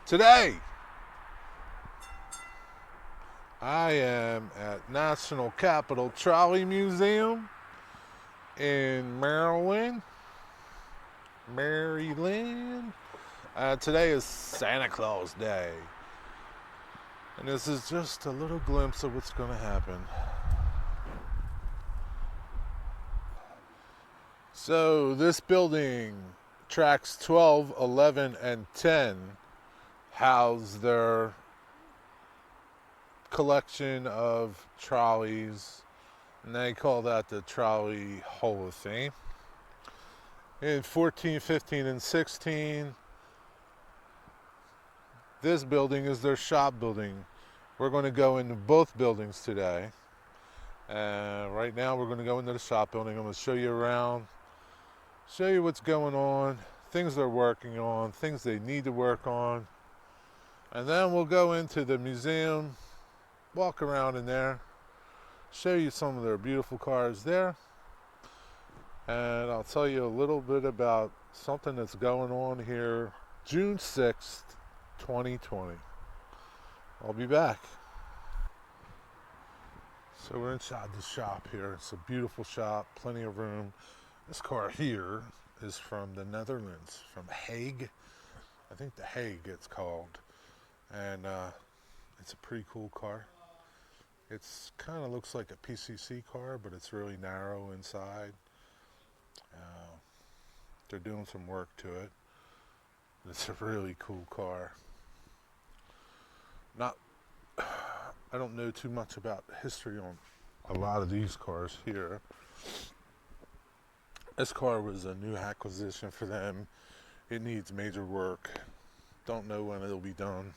Today, I am at National Capital Trolley Museum in Maryland. Today is Santa Claus Day. And this is just a little glimpse of what's going to happen. So, this building, tracks 12, 11, and 10, house their collection of trolleys, and they call that the Trolley Hall of Fame. In 14, 15, and 16, this building is their shop building. We're going to go into both buildings today. Right now we're going to go into the shop building. I'm going to show you around, show you what's going on, things they're working on, things they need to work on. And then we'll go into the museum, walk around in there, show you some of their beautiful cars there. And I'll tell you a little bit about something that's going on here June 6th, 2020. I'll be back. So we're inside the shop here. It's a beautiful shop, plenty of room. This car here is from the Netherlands, from Hague. I think the Hague it's called. And it's a pretty cool car. It's kind of looks like a PCC car, but it's really narrow inside. They're doing some work to it. It's a really cool car. I don't know too much about history on a lot of these cars here. This car was a new acquisition for them. It needs major work. Don't know when it'll be done.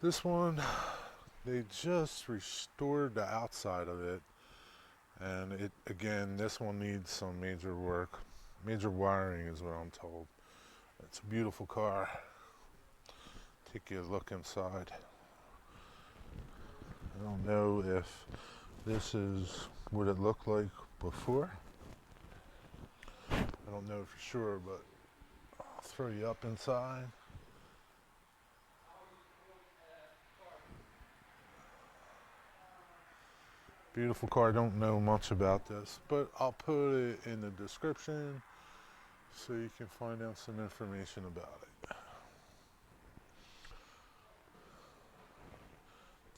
This one, they just restored the outside of it. And this one needs some major work. Major wiring is what I'm told. It's a beautiful car. Take you a look inside. I don't know if this is what it looked like before. I don't know for sure, but I'll throw you up inside. Beautiful car. I don't know much about this, but I'll put it in the description so you can find out some information about it.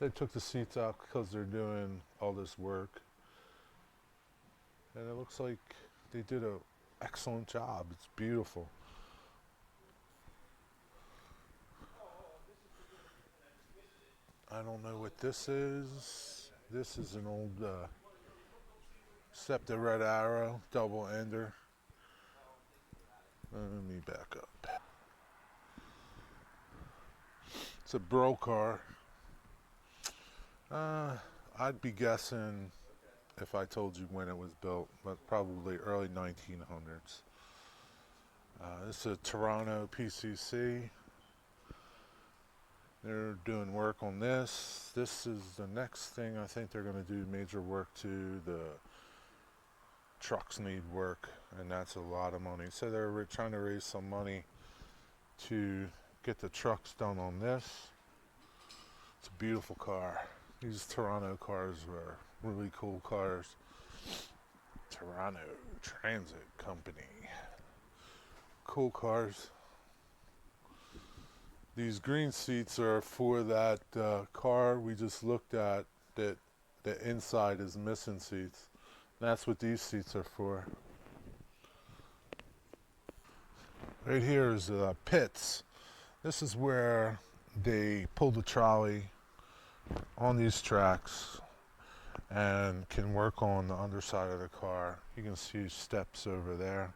They took the seats out because they're doing all this work, and it looks like they did an excellent job. It's beautiful. I don't know what this is. This is an old Septa Red Arrow double ender. Let me back up. It's a bro car. I'd be guessing if I told you when it was built, but probably early 1900s. This is a Toronto PCC. They're doing work on this. This is the next thing I think they're going to do major work to. The trucks need work, and that's a lot of money. So they're trying to raise some money to get the trucks done on this. It's a beautiful car. These Toronto cars were really cool cars. Toronto Transit Company. Cool cars. These green seats are for that car we just looked at, that the inside is missing seats. That's what these seats are for. Right here is the pits. This is where they pull the trolley on these tracks and can work on the underside of the car. You can see steps over there.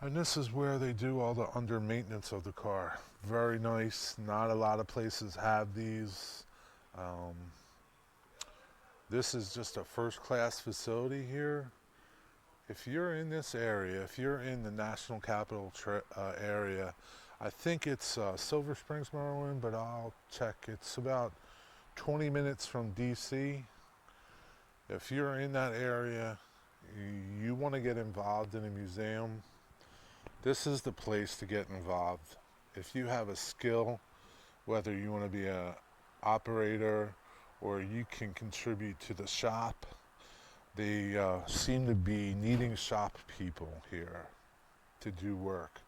And this is where they do all the under maintenance of the car. Very nice. Not a lot of places have these. This is just a first class facility here. If you're in this area, if you're in the National Capital area, I think it's Silver Springs, Maryland, but I'll check. It's about 20 minutes from DC. If you're in that area, you want to get involved in a museum, this is the place to get involved. If you have a skill, whether you want to be an operator or you can contribute to the shop, they seem to be needing shop people here to do work.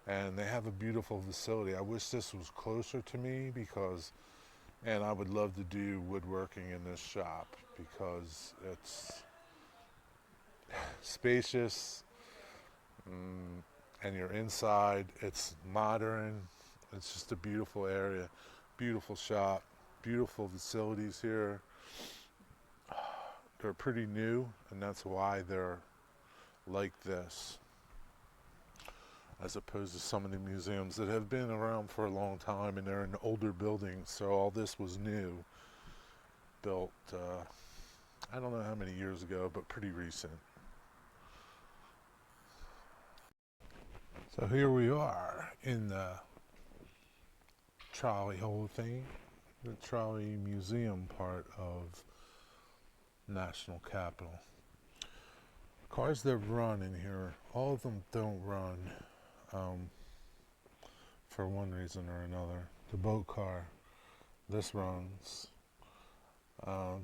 And they have a beautiful facility. I wish this was closer to me and I would love to do woodworking in this shop because it's spacious, and you're inside. It's modern. It's just a beautiful area, beautiful shop, beautiful facilities here. They're pretty new, and that's why they're like this, as opposed to some of the museums that have been around for a long time and they're in older buildings. So all this was new, built, I don't know how many years ago, but pretty recent. So here we are in the trolley whole thing, the Trolley Museum part of National Capital. Cars that run in here, all of them don't run for one reason or another. The boat car, this runs.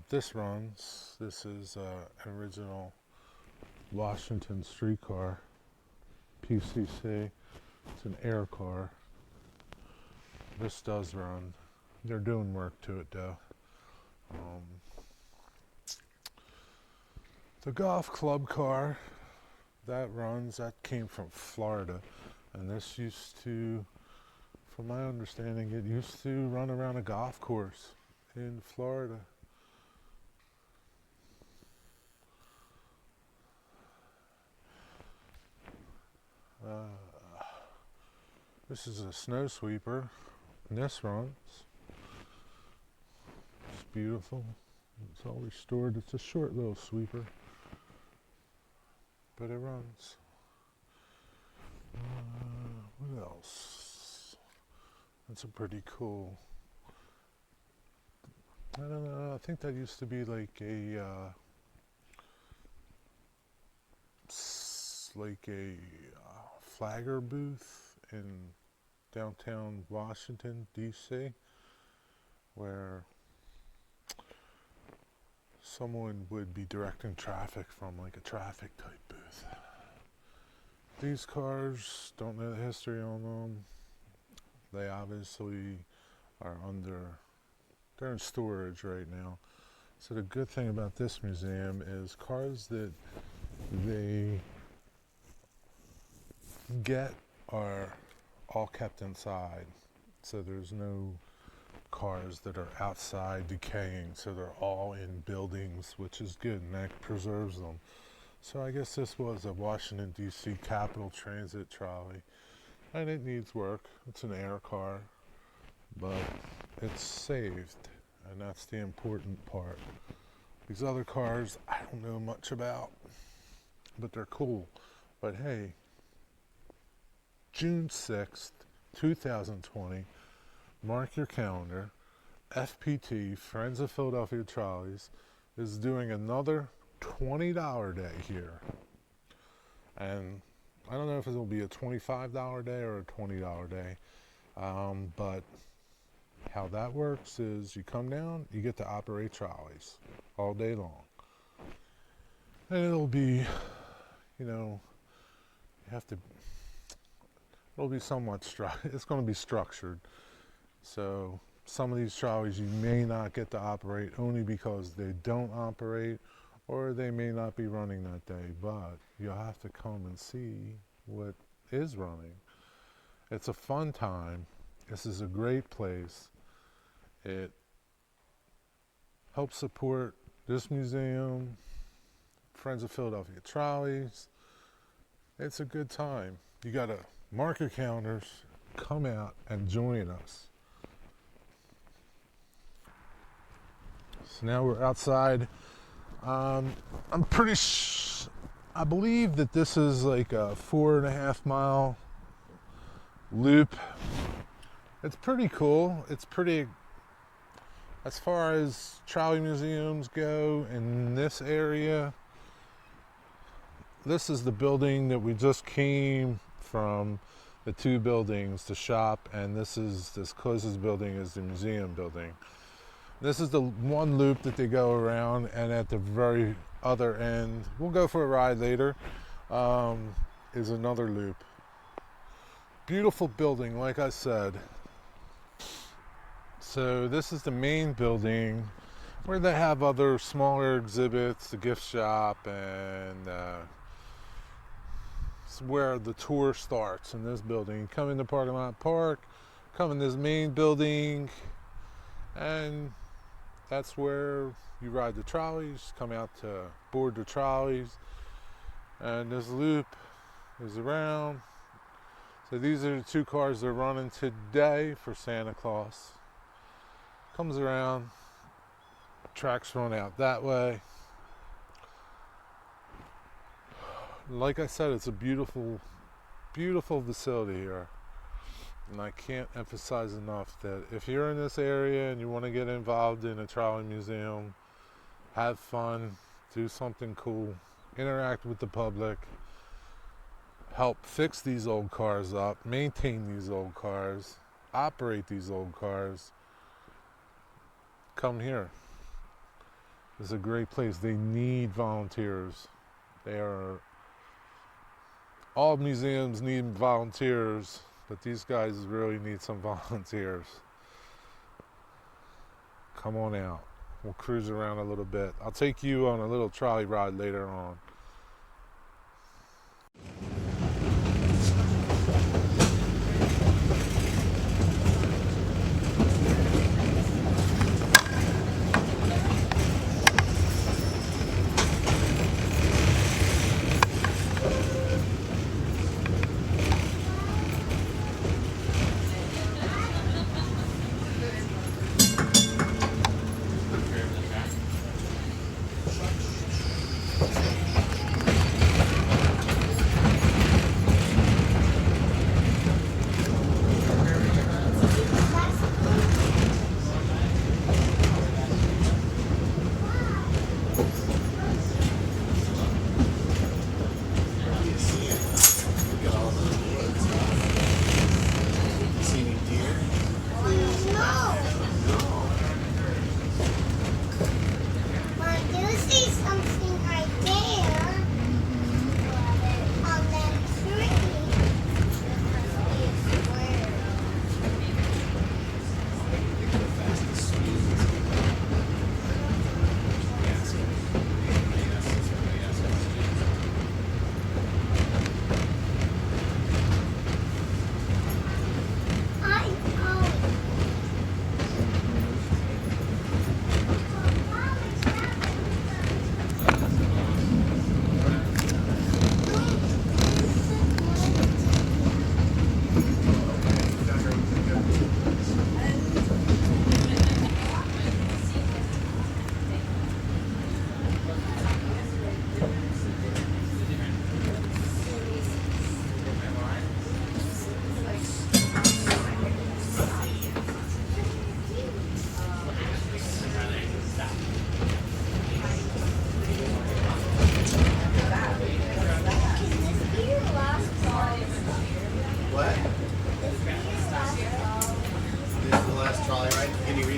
This runs. This is an original Washington streetcar, PCC. It's an air car. This does run. They're doing work to it though. The golf club car that runs, that came from Florida, and this used to, from my understanding, it used to run around a golf course in Florida. This is a snow sweeper, and this runs. It's beautiful. It's all restored. It's a short little sweeper, but it runs. What else? That's a pretty cool. I don't know. I think that used to be like a flagger booth in downtown Washington, D.C., where someone would be directing traffic from like a traffic type booth. These cars, don't know the history on them. They obviously are they're in storage right now. So the good thing about this museum is cars that they get are all kept inside. So there's no cars that are outside decaying, so they're all in buildings, which is good, and that preserves them. So I guess this was a Washington, D.C. Capital Transit trolley, and it needs work. It's an air car, but it's saved, and that's the important part. These other cars, I don't know much about, but they're cool. But hey, June 6th, 2020, mark your calendar. FPT, Friends of Philadelphia Trolleys, is doing another $20 day here. And I don't know if it'll be a $25 day or a $20 day. But how that works is you come down, you get to operate trolleys all day long. And it'll be, it'll be somewhat it's going to be structured. So some of these trolleys you may not get to operate only because they don't operate, or they may not be running that day, but you'll have to come and see what is running. It's a fun time. This is a great place. It helps support this museum, Friends of Philadelphia Trolleys. It's a good time. You got to mark your calendars, come out and join us. So now we're outside. I believe that this is like a 4.5 mile loop. It's pretty cool. It's pretty, as far as trolley museums go in this area, this is the building that we just came from, the two buildings, the shop, and this closest building is the museum building. This is the one loop that they go around, and at the very other end, we'll go for a ride later, is another loop. Beautiful building, like I said. So this is the main building where they have other smaller exhibits, the gift shop, and it's where the tour starts in this building. You come in the parking lot park, come in this main building, and that's where you ride the trolleys, come out to board the trolleys, and this loop is around. So these are the two cars they're running today for Santa Claus. Comes around, tracks run out that way. Like I said, it's a beautiful, beautiful facility here. And I can't emphasize enough that if you're in this area and you want to get involved in a trolley museum, have fun, do something cool, interact with the public, help fix these old cars up, maintain these old cars, operate these old cars, come here. It's a great place. They need volunteers. All museums need volunteers, but these guys really need some volunteers. Come on out. We'll cruise around a little bit. I'll take you on a little trolley ride later on.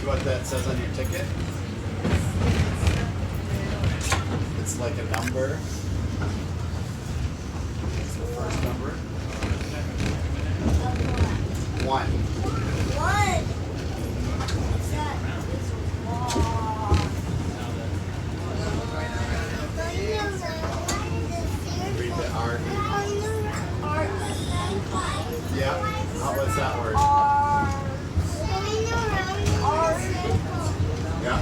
What that says on your ticket. It's like a number. It's the first number. 1. What's that? Read the R. Yeah. What's that word? Yeah.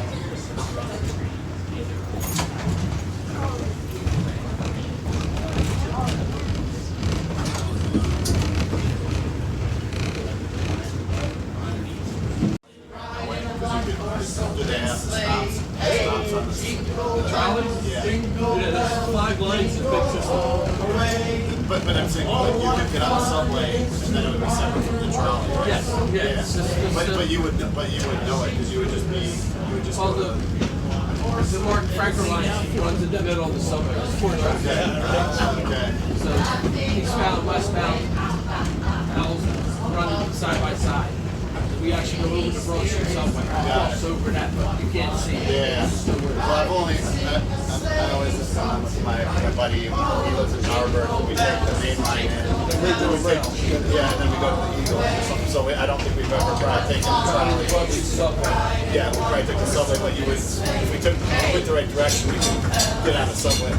Do they have the stops? Stops on the trolley? Yeah. Yeah, there's 5 lines of big system. But I'm saying, like, you could get on the subway and then it would be separate from the trolley, right? Yes, yeah. But you would know it because you would just Well, the Mark Franker line runs in the middle of the subway. It's 4 tracks. So eastbound, westbound, L's running side by side. We actually go over the Broad Street subway, cross over that, but you can't see it. Yeah. Well, I've always, I always just gone with my buddy. He lives in Harvard. We take the main line in. Yeah, and then we go to the Eagle or something. So I don't think we've ever tried taking the trolley. Yeah, we probably took the subway, but you would, if we went the right direction, we could get on the subway.